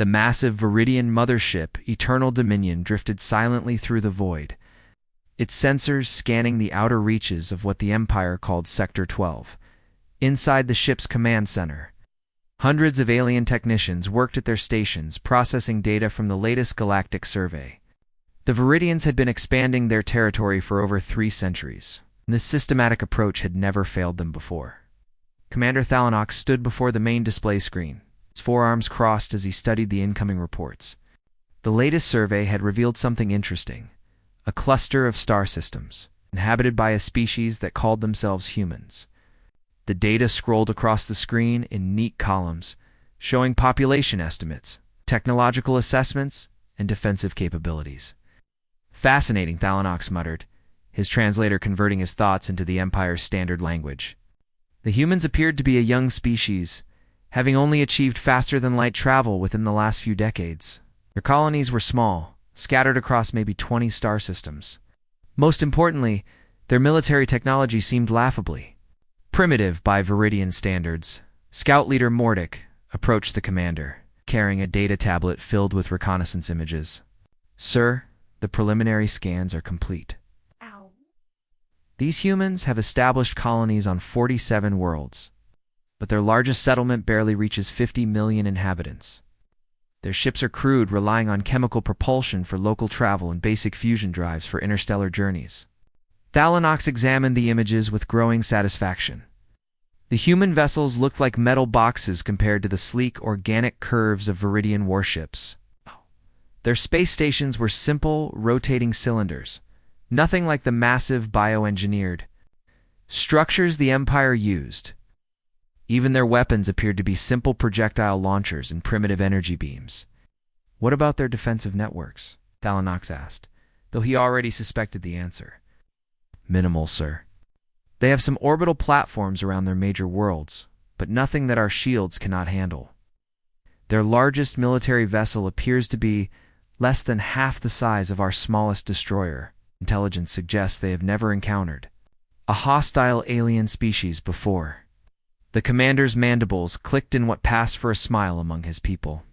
The massive Viridian mothership, Eternal Dominion, drifted silently through the void, its sensors scanning the outer reaches of what the Empire called Sector 12. Inside the ship's command center, hundreds of alien technicians worked at their stations, processing data from the latest galactic survey. The Viridians had been expanding their territory for over 3 centuries, and this systematic approach had never failed them before. Commander Thalanox stood before the main display screen, his forearms crossed as he studied the incoming reports. The latest survey had revealed something interesting: a cluster of star systems, inhabited by a species that called themselves humans. The data scrolled across the screen in neat columns, showing population estimates, technological assessments, and defensive capabilities. "Fascinating," Thalanox muttered, his translator converting his thoughts into the Empire's standard language. The humans appeared to be a young species, having only achieved faster-than-light travel within the last few decades. Their colonies were small, scattered across maybe 20 star systems. Most importantly, their military technology seemed laughably primitive by Viridian standards. Scout leader Mordic approached the commander, carrying a data tablet filled with reconnaissance images. "Sir, the preliminary scans are complete. These humans have established colonies on 47 worlds, but their largest settlement barely reaches 50 million inhabitants. Their ships are crude, relying on chemical propulsion for local travel and basic fusion drives for interstellar journeys." Thalanox examined the images with growing satisfaction. The human vessels looked like metal boxes compared to the sleek, organic curves of Viridian warships. Their space stations were simple, rotating cylinders, nothing like the massive bioengineered structures the Empire used. Even their weapons appeared to be simple projectile launchers and primitive energy beams. "What about their defensive networks?" Thalanox asked, though he already suspected the answer. "Minimal, sir. They have some orbital platforms around their major worlds, but nothing that our shields cannot handle. Their largest military vessel appears to be less than half the size of our smallest destroyer. Intelligence suggests they have never encountered a hostile alien species before." The commander's mandibles clicked in what passed for a smile among his people.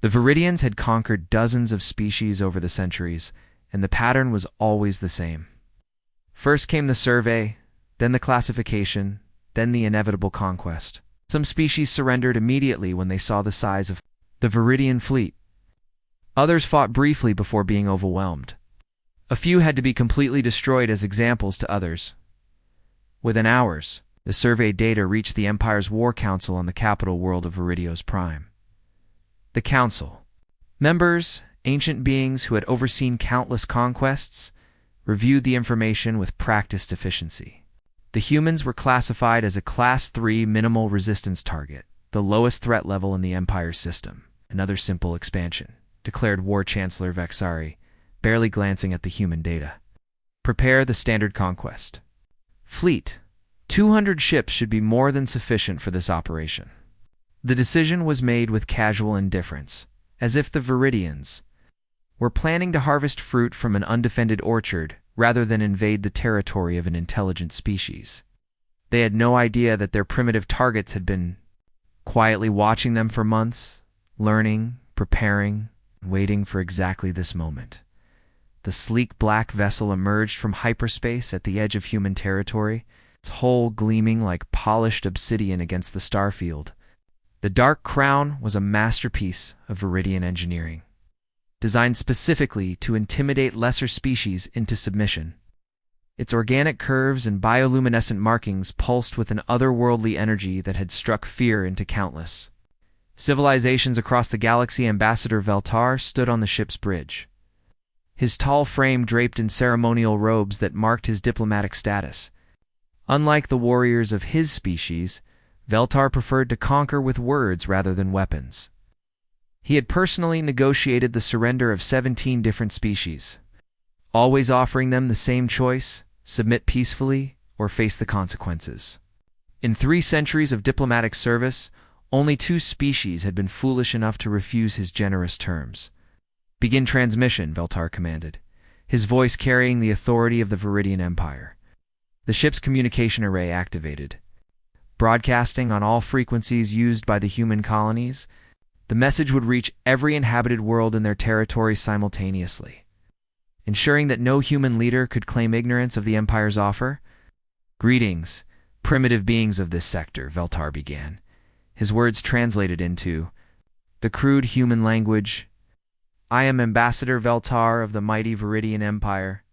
The Viridians had conquered dozens of species over the centuries, and the pattern was always the same. First came the survey, then the classification, then the inevitable conquest. Some species surrendered immediately when they saw the size of the Viridian fleet. Others fought briefly before being overwhelmed. A few had to be completely destroyed as examples to others. Within hours, the survey data reached the Empire's War Council on the capital world of Viridios Prime. The Council, members, ancient beings who had overseen countless conquests, reviewed the information with practiced efficiency. The humans were classified as a Class 3 minimal resistance target, the lowest threat level in the Empire's system. "Another simple expansion," declared War Chancellor Vexari, barely glancing at the human data. "Prepare the standard conquest. Fleet. 200 ships should be more than sufficient for this operation." The decision was made with casual indifference, as if the Viridians were planning to harvest fruit from an undefended orchard rather than invade the territory of an intelligent species. They had no idea that their primitive targets had been quietly watching them for months, learning, preparing, and waiting for exactly this moment. The sleek black vessel emerged from hyperspace at the edge of human territory, its hull gleaming like polished obsidian against the starfield. The dark crown was a masterpiece of Viridian engineering, designed specifically to intimidate lesser species into submission. Its organic curves and bioluminescent markings pulsed with an otherworldly energy that had struck fear into countless civilizations across the galaxy. Ambassador Veltar stood on the ship's bridge, his tall frame draped in ceremonial robes that marked his diplomatic status. Unlike the warriors of his species, Veltar preferred to conquer with words rather than weapons. He had personally negotiated the surrender of 17 different species, always offering them the same choice: submit peacefully or face the consequences. In 3 centuries of diplomatic service, only 2 species had been foolish enough to refuse his generous terms. "Begin transmission," Veltar commanded, his voice carrying the authority of the Viridian Empire. The ship's communication array activated, broadcasting on all frequencies used by the human colonies. The message would reach every inhabited world in their territory simultaneously, ensuring that no human leader could claim ignorance of the Empire's offer. "Greetings, primitive beings of this sector," Veltar began, his words translated into the crude human language. "I am Ambassador Veltar of the mighty Viridian Empire.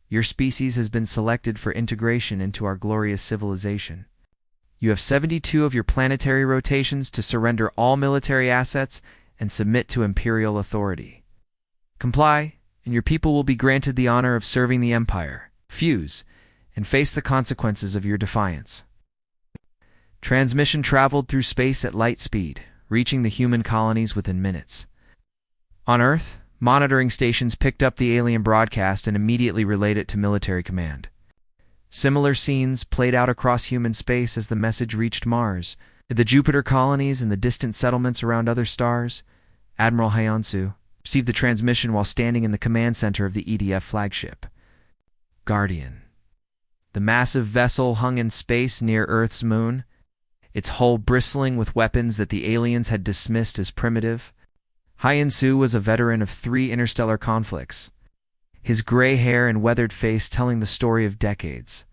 Your species has been selected for integration into our glorious civilization. You have 72 of your planetary rotations to surrender all military assets and submit to Imperial authority. Comply, and your people will be granted the honor of serving the Empire. Fuse, and face the consequences of your defiance." Transmission traveled through space at light speed, reaching the human colonies within minutes. On Earth, monitoring stations picked up the alien broadcast and immediately relayed it to military command. Similar scenes played out across human space as the message reached Mars, the Jupiter colonies, and the distant settlements around other stars. Admiral Hyansu received the transmission while standing in the command center of the EDF flagship, Guardian. The massive vessel hung in space near Earth's moon, its hull bristling with weapons that the aliens had dismissed as primitive. Hyansu was a veteran of 3 interstellar conflicts, his gray hair and weathered face telling the story of decades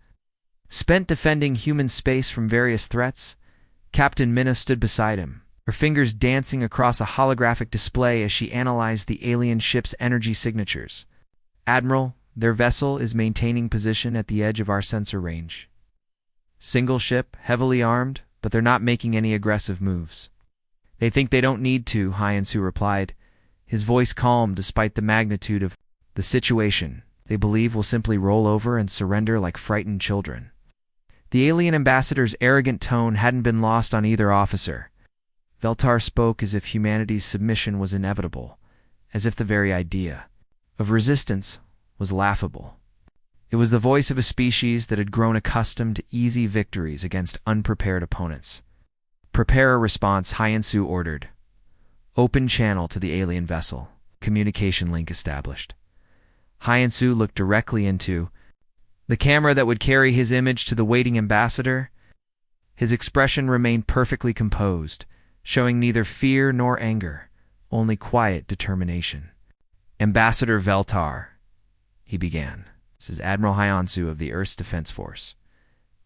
spent defending human space from various threats. Captain Minna stood beside him, her fingers dancing across a holographic display as she analyzed the alien ship's energy signatures. "Admiral, their vessel is maintaining position at the edge of our sensor range. Single ship, heavily armed, but they're not making any aggressive moves." "They think they don't need to," Hyansu replied, his voice calm despite the magnitude of the situation. "They believe we'll simply roll over and surrender like frightened children." The alien ambassador's arrogant tone hadn't been lost on either officer. Veltar spoke as if humanity's submission was inevitable, as if the very idea of resistance was laughable. It was the voice of a species that had grown accustomed to easy victories against unprepared opponents. "Prepare a response," Hyansu ordered. "Open channel to the alien vessel. Communication link established." Hyansu looked directly into the camera that would carry his image to the waiting ambassador. His expression remained perfectly composed, showing neither fear nor anger, only quiet determination. "Ambassador Veltar," he began. "This is Admiral Hyansu of the Earth's Defense Force.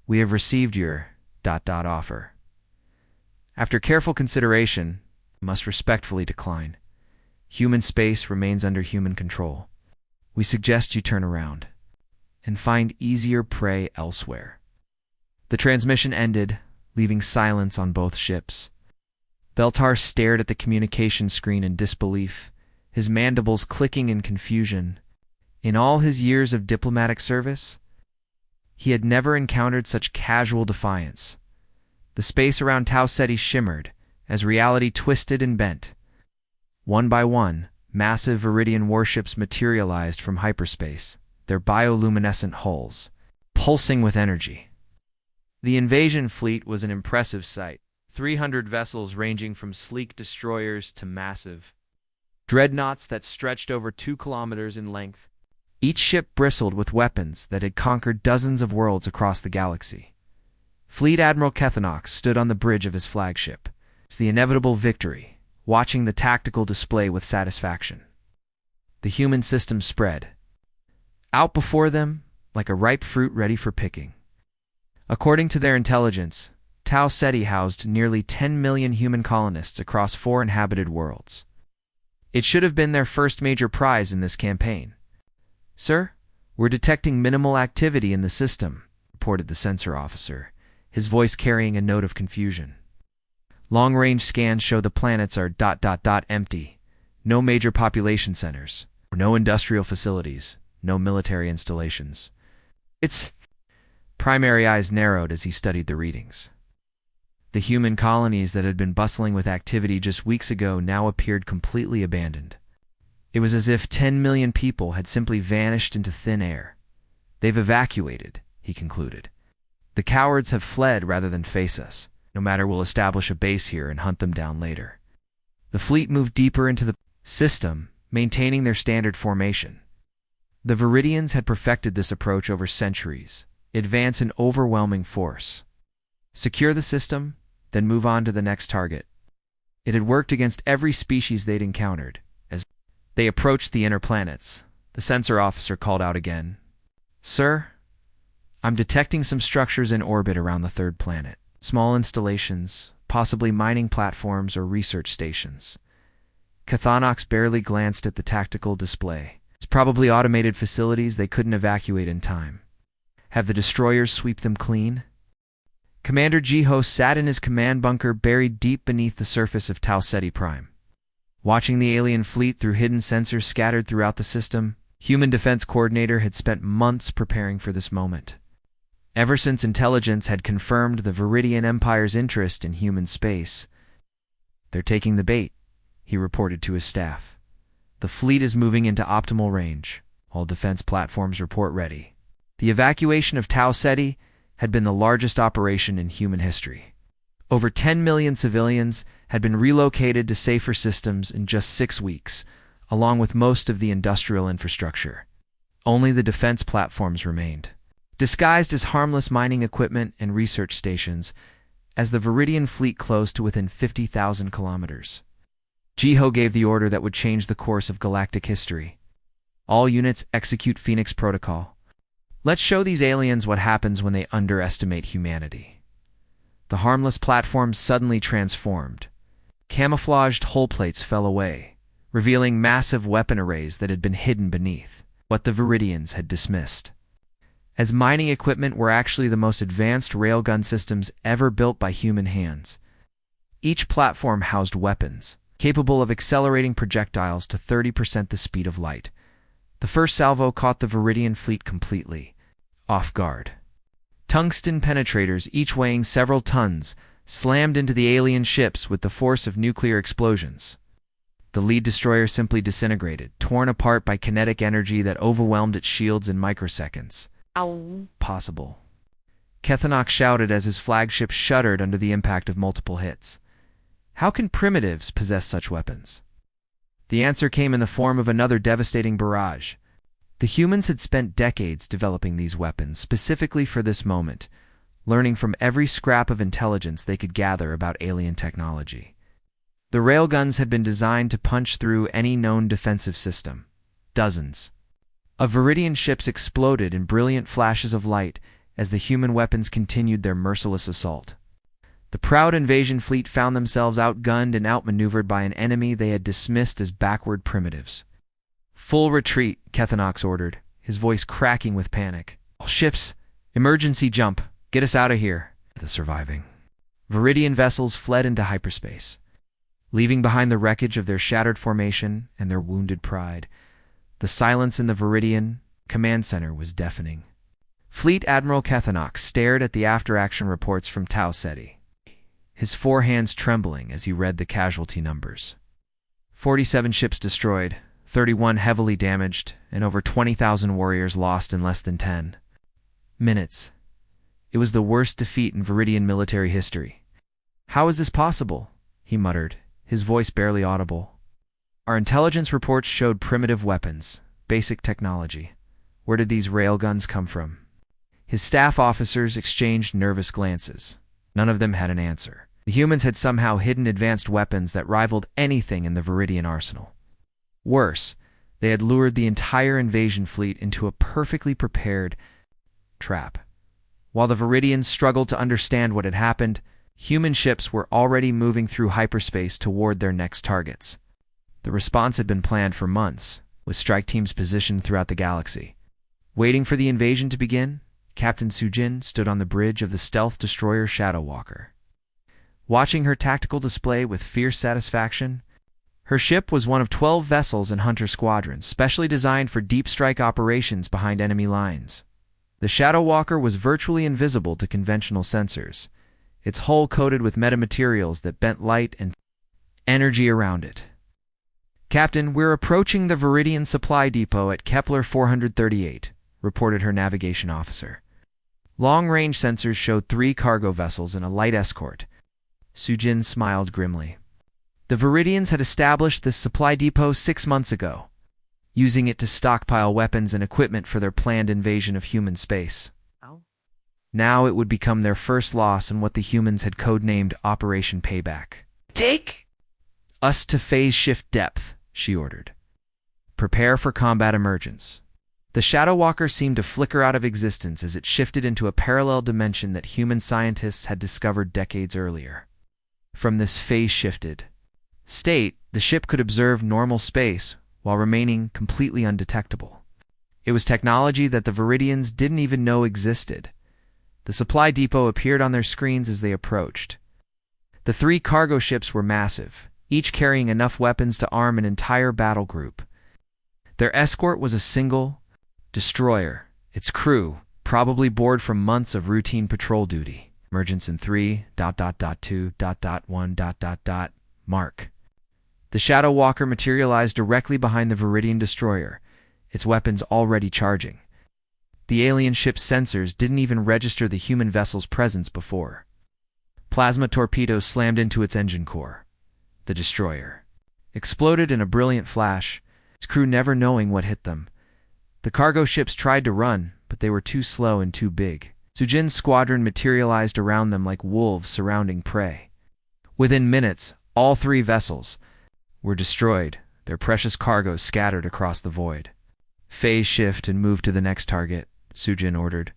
We have received your ... offer. After careful consideration, I must respectfully decline. Human space remains under human control. We suggest you turn around and find easier prey elsewhere." The transmission ended, leaving silence on both ships. Veltar stared at the communication screen in disbelief, his mandibles clicking in confusion. In all his years of diplomatic service, he had never encountered such casual defiance. The space around Tau Ceti shimmered as reality twisted and bent. One by one, massive Viridian warships materialized from hyperspace, their bioluminescent hulls pulsing with energy. The invasion fleet was an impressive sight. 300 vessels ranging from sleek destroyers to massive dreadnoughts that stretched over 2 kilometers in length. Each ship bristled with weapons that had conquered dozens of worlds across the galaxy. Fleet Admiral Kethanox stood on the bridge of his flagship. It's the inevitable victory, watching the tactical display with satisfaction. The human system spread out before them like a ripe fruit ready for picking. According to their intelligence, Tau Ceti housed nearly 10 million human colonists across 4 inhabited worlds. It should have been their first major prize in this campaign. "Sir, we're detecting minimal activity in the system," reported the sensor officer, his voice carrying a note of confusion. "Long-range scans show the planets are ... empty. No major population centers, no industrial facilities, no military installations." Its primary eyes narrowed as he studied the readings. The human colonies that had been bustling with activity just weeks ago now appeared completely abandoned. It was as if 10 million people had simply vanished into thin air. "They've evacuated," he concluded. "The cowards have fled rather than face us. No matter, we'll establish a base here and hunt them down later." The fleet moved deeper into the system, maintaining their standard formation. The Viridians had perfected this approach over centuries: advance in overwhelming force. Secure the system, then move on to the next target. It had worked against every species they'd encountered. As they approached the inner planets, the sensor officer called out again. "Sir, I'm detecting some structures in orbit around the third planet. Small installations, possibly mining platforms or research stations." Cathonox barely glanced at the tactical display. It's probably automated facilities they couldn't evacuate in time. Have the destroyers sweep them clean? Commander Jiho sat in his command bunker buried deep beneath the surface of Tau Ceti Prime. Watching the alien fleet through hidden sensors scattered throughout the system, Human Defense Coordinator had spent months preparing for this moment. Ever since intelligence had confirmed the Viridian Empire's interest in human space. "They're taking the bait," he reported to his staff. "The fleet is moving into optimal range. All defense platforms report ready." The evacuation of Tau Ceti had been the largest operation in human history. Over 10 million civilians had been relocated to safer systems in just 6 weeks, along with most of the industrial infrastructure. Only the defense platforms remained, disguised as harmless mining equipment and research stations, as the Viridian fleet closed to within 50,000 kilometers. Jiho gave the order that would change the course of galactic history. "All units execute Phoenix Protocol. Let's show these aliens what happens when they underestimate humanity." The harmless platforms suddenly transformed. Camouflaged hull plates fell away, revealing massive weapon arrays that had been hidden beneath what the Viridians had dismissed. As mining equipment were actually the most advanced railgun systems ever built by human hands. Each platform housed weapons, capable of accelerating projectiles to 30% the speed of light. The first salvo caught the Viridian fleet completely off guard. Tungsten penetrators, each weighing several tons, slammed into the alien ships with the force of nuclear explosions. The lead destroyer simply disintegrated, torn apart by kinetic energy that overwhelmed its shields in microseconds. Ow. Possible. Cathonox shouted as his flagship shuddered under the impact of multiple hits. How can primitives possess such weapons? The answer came in the form of another devastating barrage. The humans had spent decades developing these weapons specifically for this moment, learning from every scrap of intelligence they could gather about alien technology. The railguns had been designed to punch through any known defensive system. Dozens of Viridian ships exploded in brilliant flashes of light as the human weapons continued their merciless assault. The proud invasion fleet found themselves outgunned and outmaneuvered by an enemy they had dismissed as backward primitives. "Full retreat," Cathonox ordered, his voice cracking with panic. "All ships, emergency jump, get us out of here." The surviving Viridian vessels fled into hyperspace, leaving behind the wreckage of their shattered formation and their wounded pride. The silence in the Viridian command center was deafening. Fleet Admiral Cathonox stared at the after-action reports from Tau Ceti, his 4 hands trembling as he read the casualty numbers. 47 ships destroyed, 31 heavily damaged, and over 20,000 warriors lost in less than 10 minutes. It was the worst defeat in Viridian military history. "How is this possible?" he muttered, his voice barely audible. "Our intelligence reports showed primitive weapons, basic technology. Where did these railguns come from?" His staff officers exchanged nervous glances. None of them had an answer. The humans had somehow hidden advanced weapons that rivaled anything in the Viridian arsenal. Worse, they had lured the entire invasion fleet into a perfectly prepared trap. While the Viridians struggled to understand what had happened, human ships were already moving through hyperspace toward their next targets. The response had been planned for months, with strike teams positioned throughout the galaxy. Waiting for the invasion to begin, Captain Sujin stood on the bridge of the stealth destroyer Shadow Walker. Watching her tactical display with fierce satisfaction, her ship was one of 12 vessels in Hunter Squadron, specially designed for deep strike operations behind enemy lines. The Shadow Walker was virtually invisible to conventional sensors, its hull coated with metamaterials that bent light and energy around it. "Captain, we're approaching the Viridian supply depot at Kepler 438, reported her navigation officer. Long-range sensors showed 3 cargo vessels and a light escort. Sujin smiled grimly. The Viridians had established this supply depot 6 months ago, using it to stockpile weapons and equipment for their planned invasion of human space. Now it would become their first loss in what the humans had codenamed Operation Payback. Take Us to phase shift depth, she ordered. Prepare for combat emergence. The Shadow Walker seemed to flicker out of existence as it shifted into a parallel dimension that human scientists had discovered decades earlier. From this phase-shifted state, the ship could observe normal space while remaining completely undetectable. It was technology that the Viridians didn't even know existed. The supply depot appeared on their screens as they approached. The 3 cargo ships were massive, each carrying enough weapons to arm an entire battle group. Their escort was a single destroyer, its crew probably bored from months of routine patrol duty. Emergence in 3.2.1. Mark. The Shadow Walker materialized directly behind the Viridian destroyer, its weapons already charging. The alien ship's sensors didn't even register the human vessel's presence before. Plasma torpedoes slammed into its engine core. The destroyer exploded in a brilliant flash, its crew never knowing what hit them. The cargo ships tried to run, but they were too slow and too big. Sujin's squadron materialized around them like wolves surrounding prey. Within minutes, all 3 vessels were destroyed, their precious cargo scattered across the void. Phase shift and move to the next target, Sujin ordered.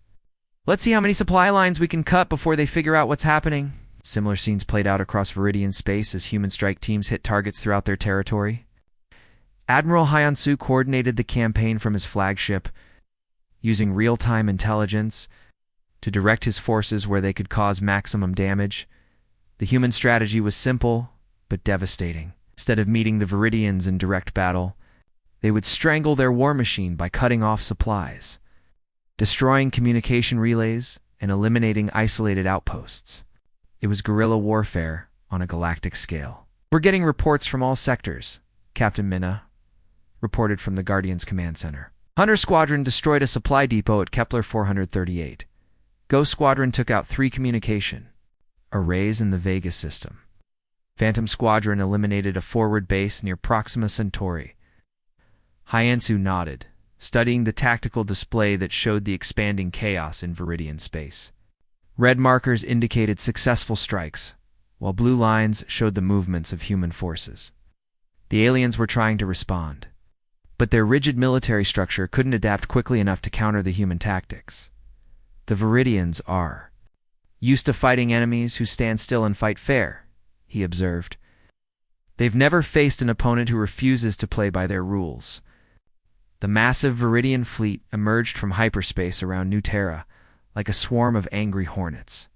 Let's see how many supply lines we can cut before they figure out what's happening. Similar scenes played out across Viridian space as human strike teams hit targets throughout their territory. Admiral Hyansu coordinated the campaign from his flagship, using real-time intelligence to direct his forces where they could cause maximum damage. The human strategy was simple, but devastating. Instead of meeting the Viridians in direct battle, they would strangle their war machine by cutting off supplies, destroying communication relays, and eliminating isolated outposts. It was guerrilla warfare on a galactic scale. We're getting reports from all sectors, Captain Minna reported from the Guardian's command center. Hunter Squadron destroyed a supply depot at Kepler 438. Ghost Squadron took out 3 communication arrays in the Vega system. Phantom Squadron eliminated a forward base near Proxima Centauri. Hyansu nodded, studying the tactical display that showed the expanding chaos in Viridian space. Red markers indicated successful strikes, while blue lines showed the movements of human forces. The aliens were trying to respond, but their rigid military structure couldn't adapt quickly enough to counter the human tactics. The Viridians are used to fighting enemies who stand still and fight fair, he observed. They've never faced an opponent who refuses to play by their rules. The massive Viridian fleet emerged from hyperspace around New Terra like a swarm of angry hornets.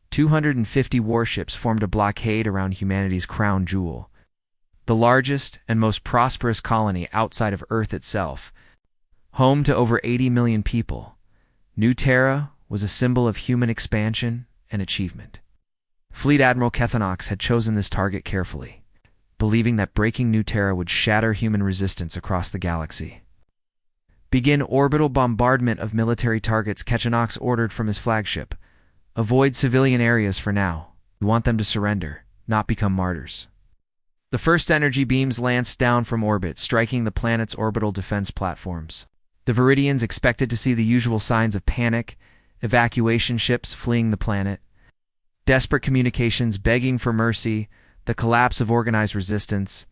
250 warships formed a blockade around humanity's crown jewel, the largest and most prosperous colony outside of Earth itself. Home to over 80 million people, New Terra was a symbol of human expansion and achievement. Fleet Admiral Kethanox had chosen this target carefully, believing that breaking New Terra would shatter human resistance across the galaxy. Begin orbital bombardment of military targets, Kethanox ordered from his flagship. Avoid civilian areas for now. We want them to surrender, not become martyrs. The first energy beams lanced down from orbit, striking the planet's orbital defense platforms. The Viridians expected to see the usual signs of panic, evacuation ships fleeing the planet, desperate communications begging for mercy, the collapse of organized resistance.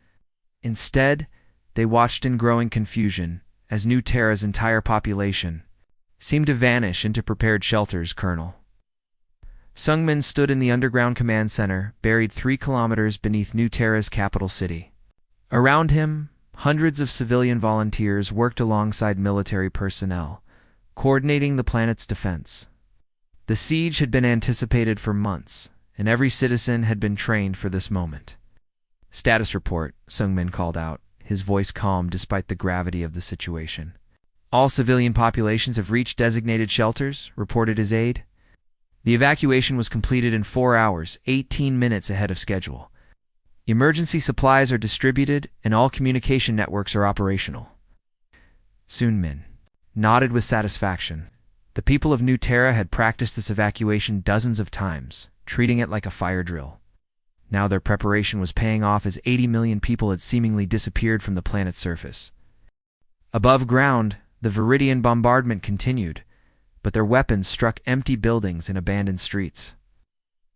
Instead, they watched in growing confusion as New Terra's entire population seemed to vanish into prepared shelters, Colonel. Sungmin stood in the underground command center, buried 3 kilometers beneath New Terra's capital city. Around him, hundreds of civilian volunteers worked alongside military personnel, coordinating the planet's defense. The siege had been anticipated for months, and every citizen had been trained for this moment. Status report, Sungmin called out, his voice calm despite the gravity of the situation. All civilian populations have reached designated shelters, reported his aide. The evacuation was completed in 4 hours, 18 minutes ahead of schedule. Emergency supplies are distributed and all communication networks are operational. Sunmin nodded with satisfaction. The people of New Terra had practiced this evacuation dozens of times, treating it like a fire drill. Now their preparation was paying off as 80 million people had seemingly disappeared from the planet's surface. Above ground, the Viridian bombardment continued, but their weapons struck empty buildings and abandoned streets.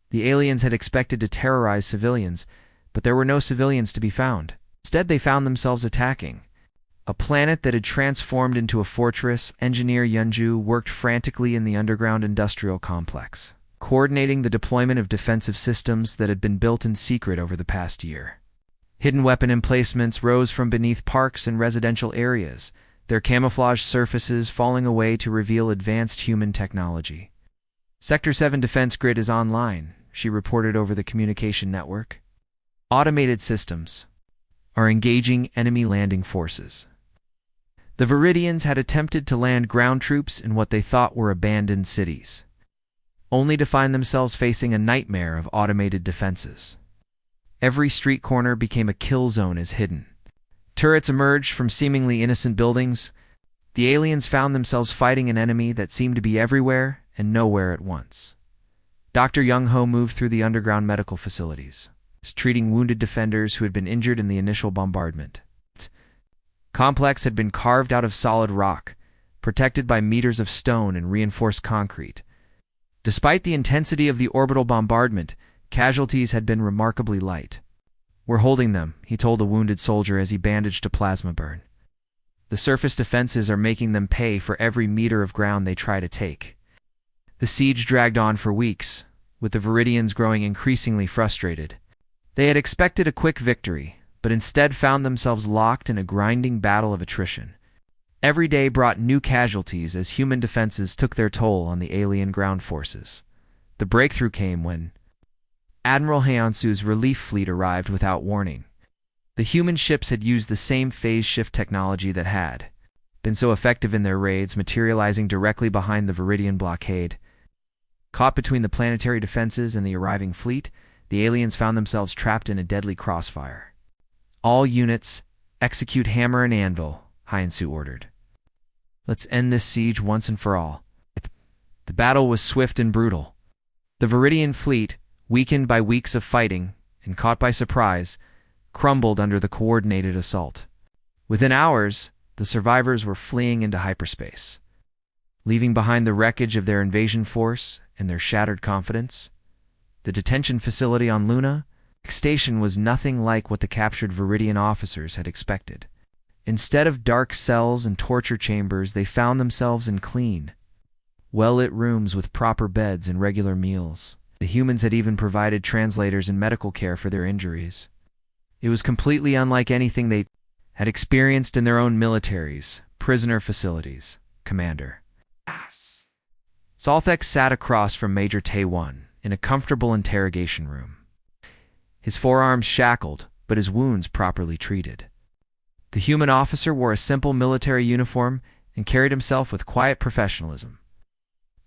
The aliens had expected to terrorize civilians, but there were no civilians to be found. Instead, they found themselves attacking a planet that had transformed into a fortress. Engineer Yunju worked frantically in the underground industrial complex, coordinating the deployment of defensive systems that had been built in secret over the past year. Hidden weapon emplacements rose from beneath parks and residential areas, their camouflage surfaces falling away to reveal advanced human technology. Sector 7 defense grid is online, she reported over the communication network. Automated systems are engaging enemy landing forces. The Viridians had attempted to land ground troops in what they thought were abandoned cities, only to find themselves facing a nightmare of automated defenses. Every street corner became a kill zone as hidden turrets emerged from seemingly innocent buildings. The aliens found themselves fighting an enemy that seemed to be everywhere and nowhere at once. Dr. Young-ho moved through the underground medical facilities, treating wounded defenders who had been injured in the initial bombardment. The complex had been carved out of solid rock, protected by meters of stone and reinforced concrete. Despite the intensity of the orbital bombardment, casualties had been remarkably light. "We're holding them," he told a wounded soldier as he bandaged a plasma burn. "The surface defenses are making them pay for every meter of ground they try to take." The siege dragged on for weeks, with the Viridians growing increasingly frustrated. They had expected a quick victory, but instead found themselves locked in a grinding battle of attrition. Every day brought new casualties as human defenses took their toll on the alien ground forces. The breakthrough came when Admiral Hyunsu's relief fleet arrived without warning. The human ships had used the same phase shift technology that had been so effective in their raids, materializing directly behind the Viridian blockade. Caught between the planetary defenses and the arriving fleet, the aliens found themselves trapped in a deadly crossfire. "All units, execute hammer and anvil," Hyunsu ordered. "Let's end this siege once and for all." The battle was swift and brutal. The Viridian fleet, weakened by weeks of fighting and caught by surprise, crumbled under the coordinated assault. Within hours, the survivors were fleeing into hyperspace, leaving behind the wreckage of their invasion force and their shattered confidence. The detention facility on Luna station was nothing like what the captured Viridian officers had expected. Instead of dark cells and torture chambers, they found themselves in clean, well-lit rooms with proper beds and regular meals. The humans had even provided translators and medical care for their injuries. It was completely unlike anything they had experienced in their own militaries, prisoner facilities. Commander Salthek sat across from Major Tae-won in a comfortable interrogation room. His forearms shackled, but his wounds properly treated. The human officer wore a simple military uniform and carried himself with quiet professionalism.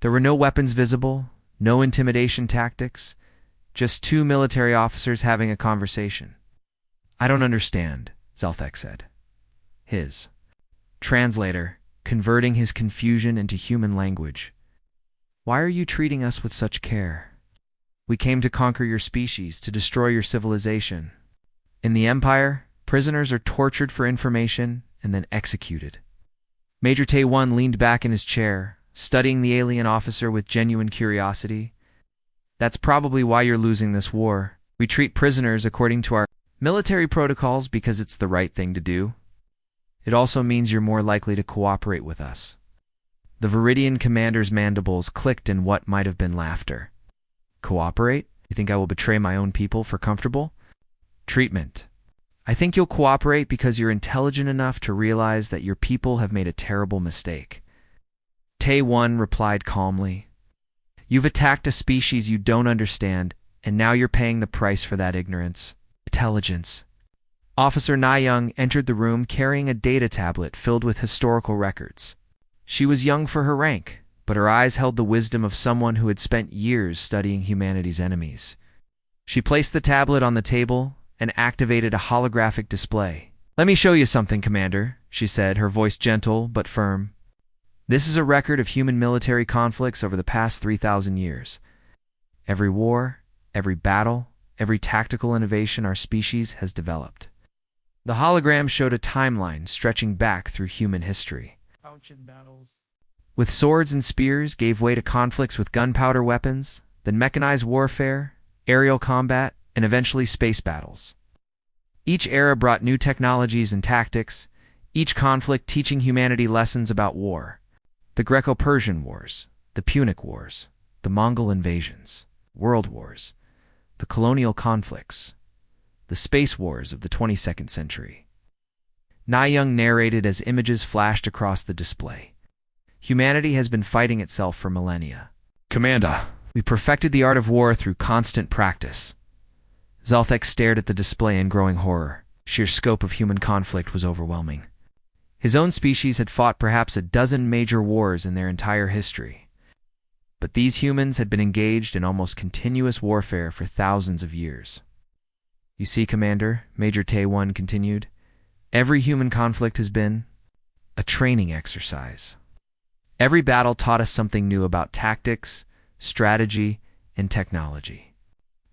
There were no weapons visible, no intimidation tactics, just two military officers having a conversation. "I don't understand," Zelthek said. His translator, converting his confusion into human language. "Why are you treating us with such care? We came to conquer your species, to destroy your civilization. In the Empire, prisoners are tortured for information and then executed." Major Tae-won leaned back in his chair, studying the alien officer with genuine curiosity. "That's probably why you're losing this war. We treat prisoners according to our military protocols because it's the right thing to do. It also means you're more likely to cooperate with us." The Viridian commander's mandibles clicked in what might have been laughter. "Cooperate? You think I will betray my own people for comfortable treatment? I think you'll cooperate because you're intelligent enough to realize that your people have made a terrible mistake." Tae-won replied calmly. "You've attacked a species you don't understand, and now you're paying the price for that ignorance." Intelligence. Officer Na-young entered the room carrying a data tablet filled with historical records. She was young for her rank, but her eyes held the wisdom of someone who had spent years studying humanity's enemies. She placed the tablet on the table and activated a holographic display. "Let me show you something, Commander," she said, her voice gentle but firm. "This is a record of human military conflicts over the past 3,000 years. Every war, every battle, every tactical innovation our species has developed." The hologram showed a timeline stretching back through human history. With swords and spears gave way to conflicts with gunpowder weapons, then mechanized warfare, aerial combat, and eventually space battles. Each era brought new technologies and tactics, each conflict teaching humanity lessons about war. The Greco-Persian Wars, the Punic Wars, the Mongol invasions, world wars, the colonial conflicts, the space wars of the 22nd century. Na-Young narrated as images flashed across the display. Humanity has been fighting itself for millennia. Commander, We perfected the art of war through constant practice. Zalthek stared at the display in growing horror. Sheer scope of human conflict was overwhelming. His own species had fought perhaps a dozen major wars in their entire history. But these humans had been engaged in almost continuous warfare for thousands of years. You see, Commander, Major Tae-1 continued, every human conflict has been a training exercise. Every battle taught us something new about tactics, strategy, and technology.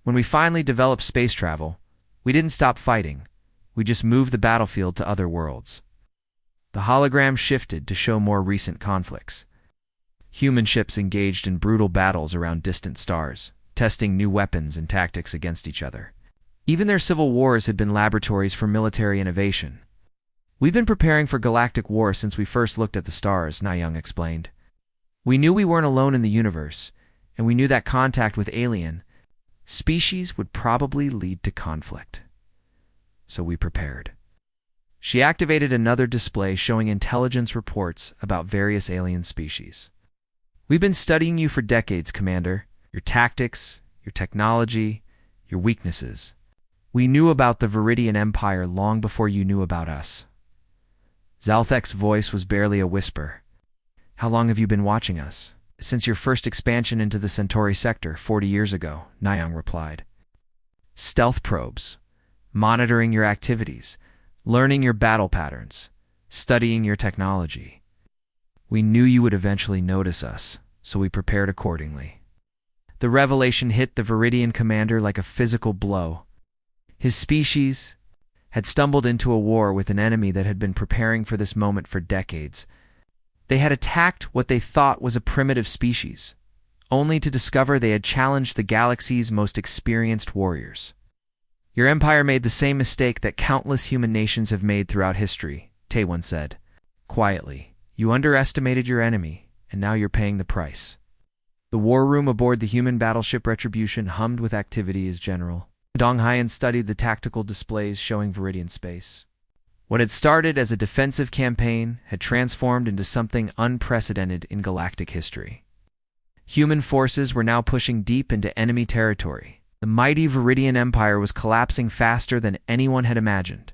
When we finally developed space travel, we didn't stop fighting. We just moved the battlefield to other worlds. The hologram shifted to show more recent conflicts. Human ships engaged in brutal battles around distant stars, testing new weapons and tactics against each other. Even their civil wars had been laboratories for military innovation. We've been preparing for galactic war since we first looked at the stars, Na-Young explained. We knew we weren't alone in the universe, and we knew that contact with alien species would probably lead to conflict. So we prepared. She activated another display showing intelligence reports about various alien species. We've been studying you for decades, Commander. Your tactics, your technology, your weaknesses. We knew about the Viridian Empire long before you knew about us. Zalthek's voice was barely a whisper. How long have you been watching us? Since your first expansion into the Centauri sector 40 years ago, Na-Young replied. Stealth probes, monitoring your activities, learning your battle patterns, studying your technology. We knew you would eventually notice us, so we prepared accordingly. The revelation hit the Viridian commander like a physical blow. His species had stumbled into a war with an enemy that had been preparing for this moment for decades. They had attacked what they thought was a primitive species, only to discover they had challenged the galaxy's most experienced warriors. Your empire made the same mistake that countless human nations have made throughout history, Tae-1 said, quietly. You underestimated your enemy, and now you're paying the price. The war room aboard the human battleship Retribution hummed with activity as general. Dong-Hyeon studied the tactical displays showing Viridian space. What had started as a defensive campaign had transformed into something unprecedented in galactic history. Human forces were now pushing deep into enemy territory. The mighty Viridian Empire was collapsing faster than anyone had imagined.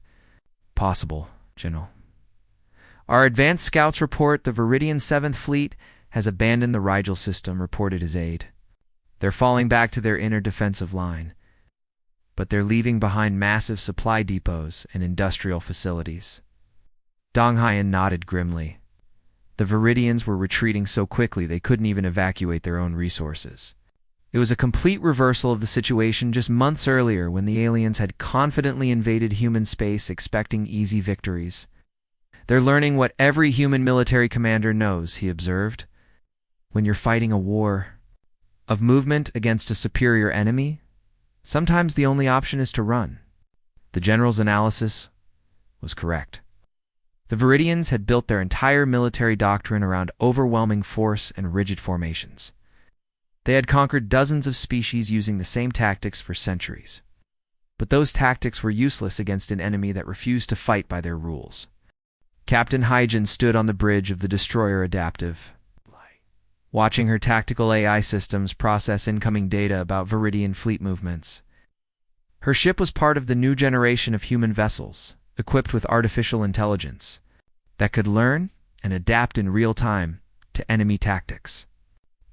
Possible, General. Our advanced scouts report the Viridian 7th Fleet has abandoned the Rigel system, reported his aide. They're falling back to their inner defensive line, but they're leaving behind massive supply depots and industrial facilities. Dong-Hyeon nodded grimly. The Viridians were retreating so quickly they couldn't even evacuate their own resources. It was a complete reversal of the situation just months earlier when the aliens had confidently invaded human space expecting easy victories. They're learning what every human military commander knows, he observed. When you're fighting a war of movement against a superior enemy, sometimes the only option is to run. The general's analysis was correct. The Viridians had built their entire military doctrine around overwhelming force and rigid formations. They had conquered dozens of species using the same tactics for centuries. But those tactics were useless against an enemy that refused to fight by their rules. Captain Hyjin stood on the bridge of the destroyer Adaptive, watching her tactical AI systems process incoming data about Viridian fleet movements. Her ship was part of the new generation of human vessels, equipped with artificial intelligence, that could learn and adapt in real time to enemy tactics.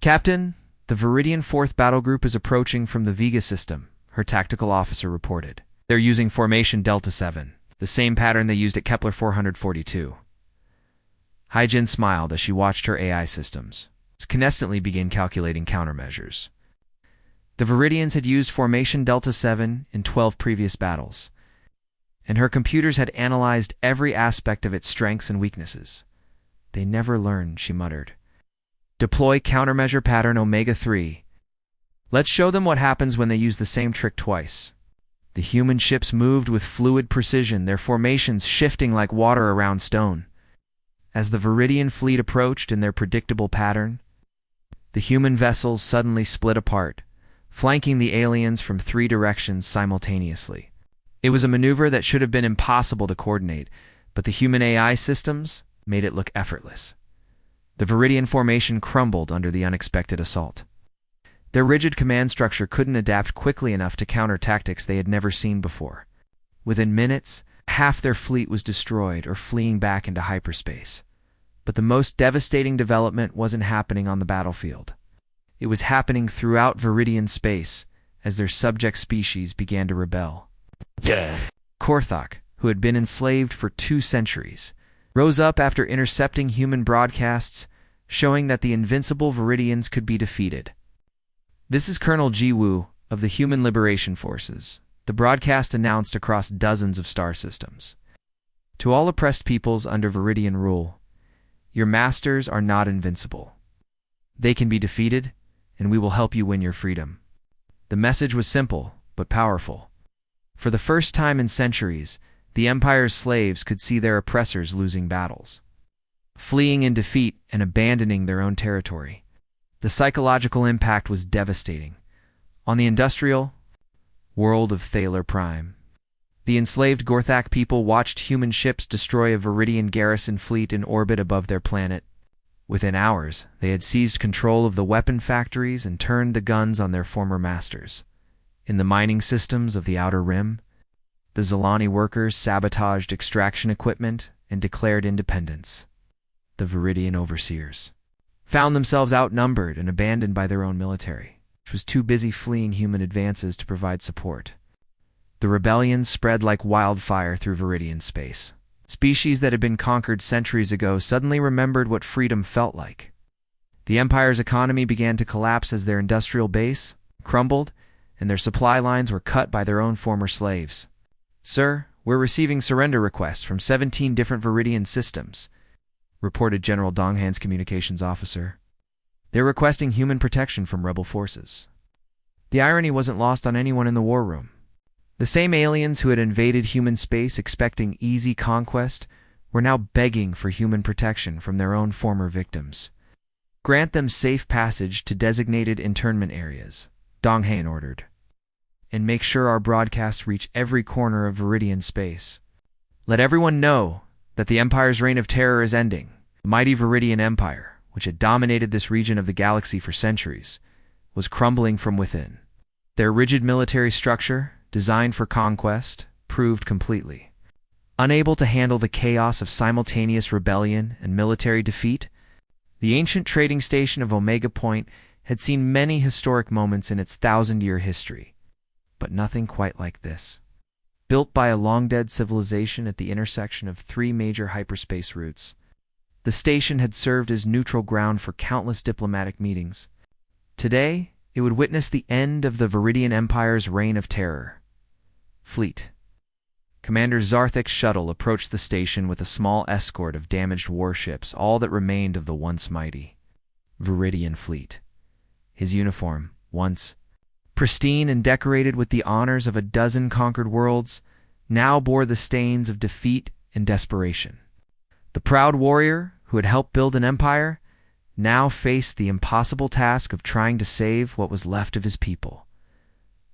Captain, the Viridian 4th Battle Group is approaching from the Vega system, her tactical officer reported. They're using formation Delta 7, the same pattern they used at Kepler 442. Hyjin smiled as she watched her AI systems constantly begin calculating countermeasures. The Viridians had used formation Delta 7 in 12 previous battles, and her computers had analyzed every aspect of its strengths and weaknesses. They never learned, she muttered. Deploy countermeasure pattern Omega 3. Let's show them what happens when they use the same trick twice. The human ships moved with fluid precision, their formations shifting like water around stone. As the Viridian fleet approached in their predictable pattern, the human vessels suddenly split apart, flanking the aliens from 3 directions simultaneously. It was a maneuver that should have been impossible to coordinate, but the human AI systems made it look effortless. The Viridian formation crumbled under the unexpected assault. Their rigid command structure couldn't adapt quickly enough to counter tactics they had never seen before. Within minutes, half their fleet was destroyed or fleeing back into hyperspace. But the most devastating development wasn't happening on the battlefield. It was happening throughout Viridian space as their subject species began to rebel. Korthok, who had been enslaved for 2 centuries, rose up after intercepting human broadcasts, showing that the invincible Viridians could be defeated. This is Colonel Jiwoo of the Human Liberation Forces. The broadcast announced across dozens of star systems. To all oppressed peoples under Viridian rule, your masters are not invincible. They can be defeated, and we will help you win your freedom. The message was simple, but powerful. For the first time in centuries, the Empire's slaves could see their oppressors losing battles, fleeing in defeat and abandoning their own territory. The psychological impact was devastating. On the industrial world of Thaler Prime, the enslaved Gorthak people watched human ships destroy a Viridian garrison fleet in orbit above their planet. Within hours, they had seized control of the weapon factories and turned the guns on their former masters. In the mining systems of the Outer Rim, the Zilani workers sabotaged extraction equipment and declared independence. The Viridian overseers found themselves outnumbered and abandoned by their own military, which was too busy fleeing human advances to provide support. The rebellion spread like wildfire through Viridian space. Species that had been conquered centuries ago suddenly remembered what freedom felt like. The Empire's economy began to collapse as their industrial base crumbled and their supply lines were cut by their own former slaves. "Sir, we're receiving surrender requests from 17 different Viridian systems," reported General Donghan's communications officer. "They're requesting human protection from rebel forces." The irony wasn't lost on anyone in the war room. The same aliens who had invaded human space expecting easy conquest were now begging for human protection from their own former victims. "Grant them safe passage to designated internment areas," Donghan ordered. "And make sure our broadcasts reach every corner of Viridian space. Let everyone know that the Empire's reign of terror is ending. The mighty Viridian Empire, which had dominated this region of the galaxy for centuries, was crumbling from within. Their rigid military structure, designed for conquest, proved completely unable to handle the chaos of simultaneous rebellion and military defeat. The ancient trading station of Omega Point had seen many historic moments in its 1,000-year history, but nothing quite like this. Built by a long-dead civilization at the intersection of 3 major hyperspace routes, the station had served as neutral ground for countless diplomatic meetings. Today, it would witness the end of the Viridian Empire's reign of terror. Fleet. Commander Zarthik's shuttle approached the station with a small escort of damaged warships, all that remained of the once mighty Viridian fleet. His uniform, once pristine and decorated with the honors of a dozen conquered worlds, now bore the stains of defeat and desperation. The proud warrior, who had helped build an empire, now faced the impossible task of trying to save what was left of his people.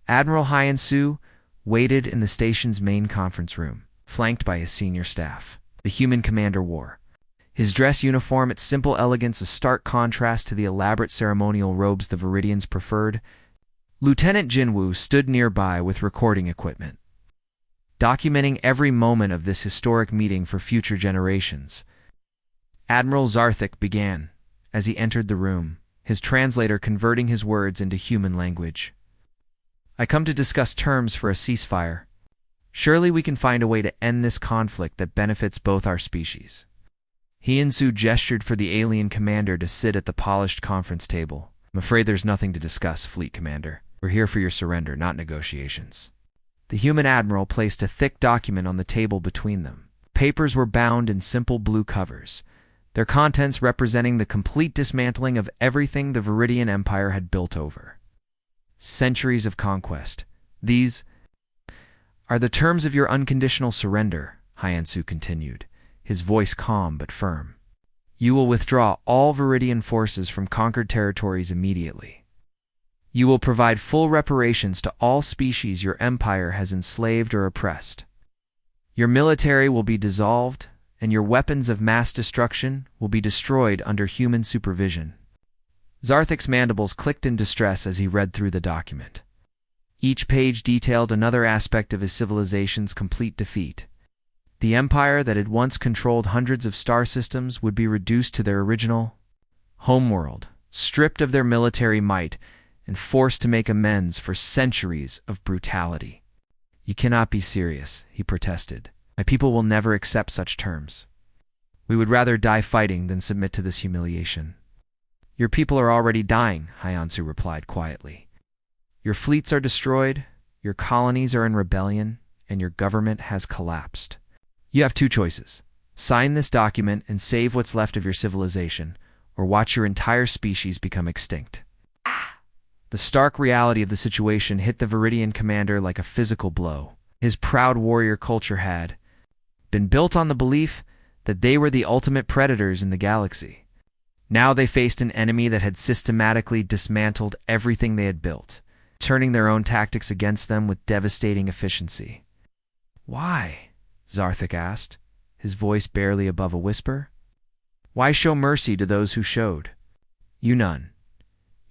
Admiral Hyan-Su waited in the station's main conference room, flanked by his senior staff. The human commander wore his dress uniform, its simple elegance a stark contrast to the elaborate ceremonial robes the Viridians preferred. Lieutenant Jinwoo stood nearby with recording equipment, documenting every moment of this historic meeting for future generations. Admiral Zarthik began as he entered the room, his translator converting his words into human language. "I come to discuss terms for a ceasefire. Surely we can find a way to end this conflict that benefits both our species." Hyan-Su gestured for the alien commander to sit at the polished conference table. "I'm afraid there's nothing to discuss, Fleet Commander. We're here for your surrender, not negotiations." The human admiral placed a thick document on the table between them. Papers were bound in simple blue covers, their contents representing the complete dismantling of everything the Viridian Empire had built over centuries of conquest. These are the terms of your unconditional surrender, Hyansu continued, his voice calm but firm. You will withdraw all Viridian forces from conquered territories immediately. You will provide full reparations to all species your empire has enslaved or oppressed. Your military will be dissolved, and your weapons of mass destruction will be destroyed under human supervision. Zarthik's mandibles clicked in distress as he read through the document. Each page detailed another aspect of his civilization's complete defeat. The empire that had once controlled hundreds of star systems would be reduced to their original homeworld, stripped of their military might, and forced to make amends for centuries of brutality. You cannot be serious, he protested. My people will never accept such terms. We would rather die fighting than submit to this humiliation. Your people are already dying, Hyansu replied quietly. Your fleets are destroyed, your colonies are in rebellion, and your government has collapsed. You have two choices. Sign this document and save what's left of your civilization, or watch your entire species become extinct. The stark reality of the situation hit the Viridian commander like a physical blow. His proud warrior culture had been built on the belief that they were the ultimate predators in the galaxy. Now they faced an enemy that had systematically dismantled everything they had built, turning their own tactics against them with devastating efficiency. Why? Zarthik asked, his voice barely above a whisper. Why show mercy to those who showed? You none.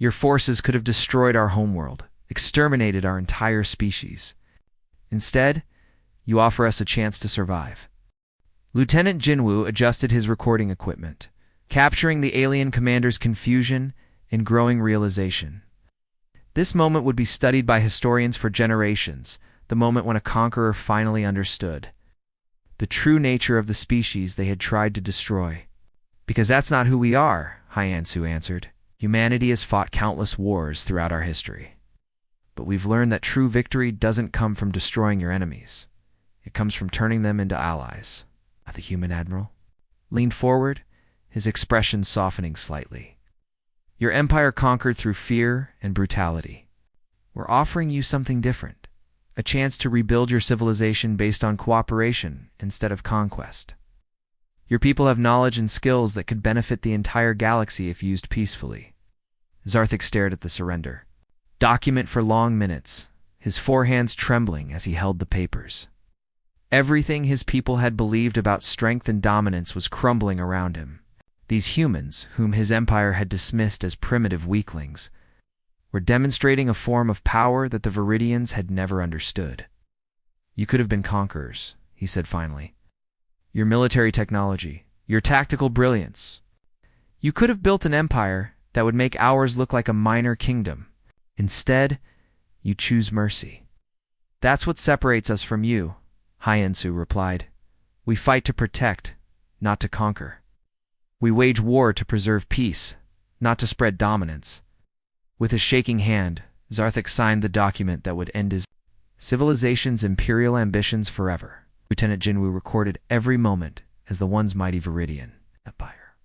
Your forces could have destroyed our homeworld, exterminated our entire species. Instead, you offer us a chance to survive. Lieutenant Jinwoo adjusted his recording equipment, capturing the alien commander's confusion and growing realization. This moment would be studied by historians for generations, the moment when a conqueror finally understood the true nature of the species they had tried to destroy. Because that's not who we are, Hyansu answered. Humanity has fought countless wars throughout our history. But we've learned that true victory doesn't come from destroying your enemies. It comes from turning them into allies. The human admiral leaned forward, his expression softening slightly. Your empire conquered through fear and brutality. We're offering you something different, a chance to rebuild your civilization based on cooperation instead of conquest. Your people have knowledge and skills that could benefit the entire galaxy if used peacefully. Zarthik stared at the surrender document for long minutes, his forehands trembling as he held the papers. Everything his people had believed about strength and dominance was crumbling around him. These humans, whom his empire had dismissed as primitive weaklings, were demonstrating a form of power that the Viridians had never understood. You could have been conquerors, he said finally. Your military technology, your tactical brilliance. You could have built an empire that would make ours look like a minor kingdom. Instead, you choose mercy. That's what separates us from you, Hyansu replied. We fight to protect, not to conquer. We wage war to preserve peace, not to spread dominance. With a shaking hand, Zarthik signed the document that would end his civilization's imperial ambitions forever. Lieutenant Jinwoo recorded every moment as the once mighty Viridian Empire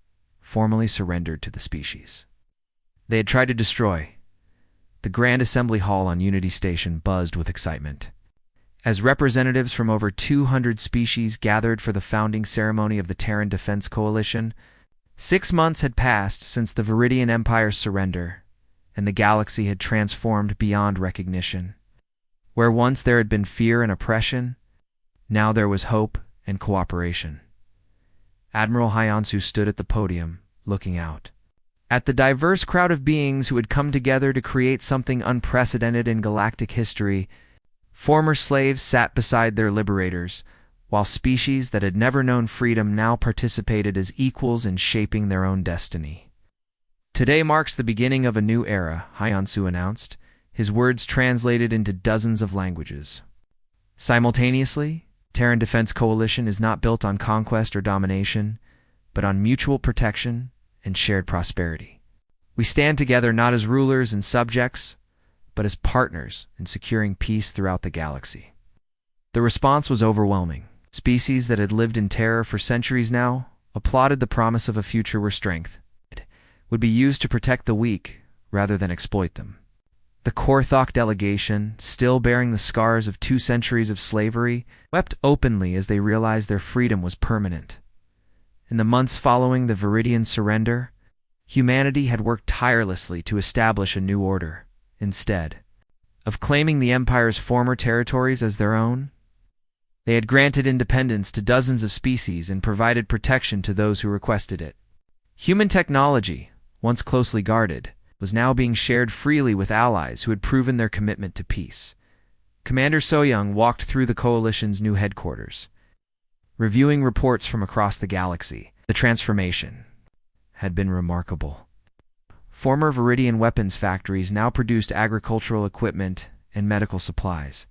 formally surrendered to the species they had tried to destroy. The Grand Assembly Hall on Unity Station buzzed with excitement. As representatives from over 200 species gathered for the founding ceremony of the Terran Defense Coalition, 6 months had passed since the Viridian Empire's surrender, and the galaxy had transformed beyond recognition. Where once there had been fear and oppression, now there was hope and cooperation. Admiral Hyansu stood at the podium, looking out at the diverse crowd of beings who had come together to create something unprecedented in galactic history. Former slaves sat beside their liberators, while species that had never known freedom now participated as equals in shaping their own destiny. Today marks the beginning of a new era, Hyansu announced, his words translated into dozens of languages. Simultaneously, Terran Defense Coalition is not built on conquest or domination, but on mutual protection and shared prosperity. We stand together not as rulers and subjects, but as partners in securing peace throughout the galaxy. The response was overwhelming. Species that had lived in terror for centuries now applauded the promise of a future where strength would be used to protect the weak rather than exploit them. The Korthok delegation, still bearing the scars of 2 centuries of slavery, wept openly as they realized their freedom was permanent. In the months following the Viridian surrender, humanity had worked tirelessly to establish a new order. Instead of claiming the Empire's former territories as their own, they had granted independence to dozens of species and provided protection to those who requested it. Human technology, once closely guarded, was now being shared freely with allies who had proven their commitment to peace. Commander Soyoung walked through the Coalition's new headquarters, reviewing reports from across the galaxy. The transformation had been remarkable. Former Viridian weapons factories now produced agricultural equipment and medical supplies.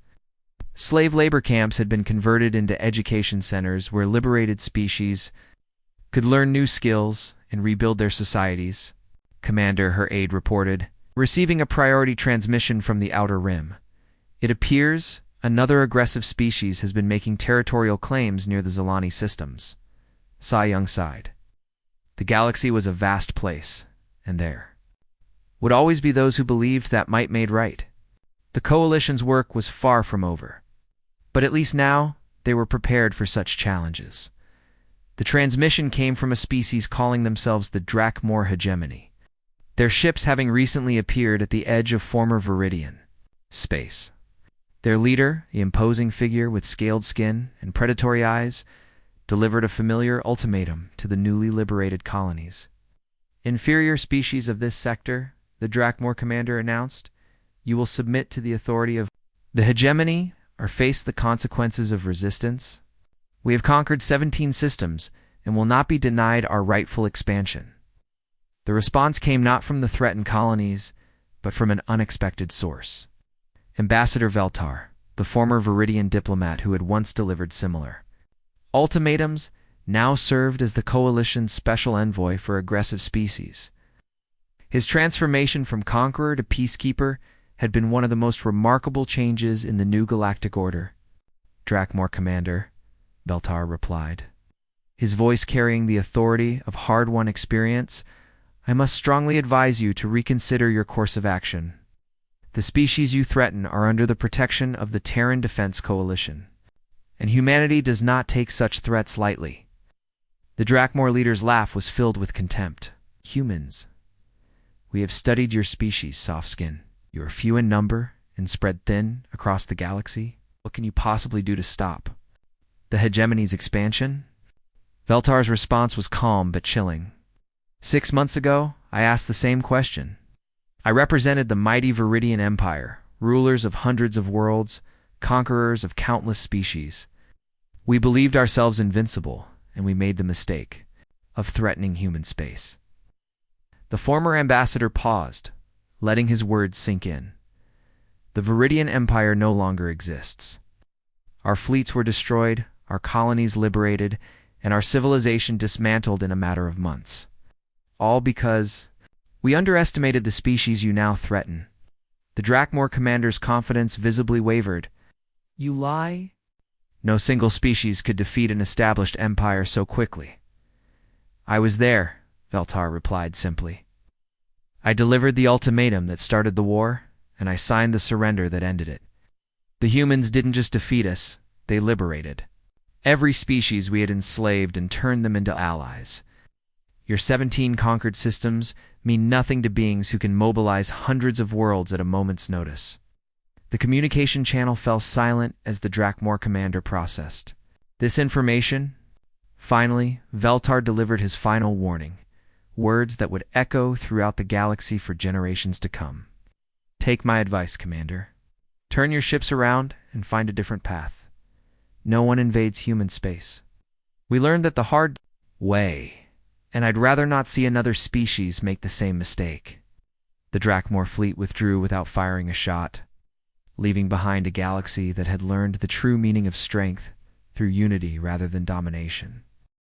Slave labor camps had been converted into education centers where liberated species could learn new skills and rebuild their societies. Commander, her aide reported, receiving a priority transmission from the Outer Rim. It appears another aggressive species has been making territorial claims near the Zilani systems. Soyoung sighed. The galaxy was a vast place, and there would always be those who believed that might made right. The Coalition's work was far from over, but at least now they were prepared for such challenges. The transmission came from a species calling themselves the Drakmor Hegemony, their ships having recently appeared at the edge of former Viridian space. Their leader, the imposing figure with scaled skin and predatory eyes, delivered a familiar ultimatum to the newly liberated colonies. Inferior species of this sector, the Drakmor commander announced, you will submit to the authority of the hegemony or face the consequences of resistance. We have conquered 17 systems and will not be denied our rightful expansion. The response came not from the threatened colonies, but from an unexpected source. Ambassador Veltar, the former Viridian diplomat who had once delivered similar ultimatums, now served as the Coalition's special envoy for aggressive species. His transformation from conqueror to peacekeeper had been one of the most remarkable changes in the new galactic order. Drakmor commander, Veltar replied, his voice carrying the authority of hard-won experience, I must strongly advise you to reconsider your course of action. The species you threaten are under the protection of the Terran Defense Coalition, and humanity does not take such threats lightly. The Drakmor leader's laugh was filled with contempt. Humans, we have studied your species, Softskin. You are few in number and spread thin across the galaxy. What can you possibly do to stop the hegemony's expansion? Veltar's response was calm but chilling. 6 months ago, I asked the same question. I represented the mighty Viridian Empire, rulers of hundreds of worlds, conquerors of countless species. We believed ourselves invincible, and we made the mistake of threatening human space. The former ambassador paused, letting his words sink in. The Viridian Empire no longer exists. Our fleets were destroyed, our colonies liberated, and our civilization dismantled in a matter of months. All because we underestimated the species you now threaten. The Drakmor commander's confidence visibly wavered. You lie? No single species could defeat an established empire so quickly. I was there, Veltar replied simply. I delivered the ultimatum that started the war, and I signed the surrender that ended it. The humans didn't just defeat us, they liberated every species we had enslaved and turned them into allies. Your 17 conquered systems mean nothing to beings who can mobilize hundreds of worlds at a moment's notice. The communication channel fell silent as the Drakmor commander processed this information. Finally, Veltar delivered his final warning, words that would echo throughout the galaxy for generations to come. Take my advice, Commander. Turn your ships around and find a different path. No one invades human space. We learned that the hard way, and I'd rather not see another species make the same mistake. The Drakmor fleet withdrew without firing a shot, leaving behind a galaxy that had learned the true meaning of strength through unity rather than domination.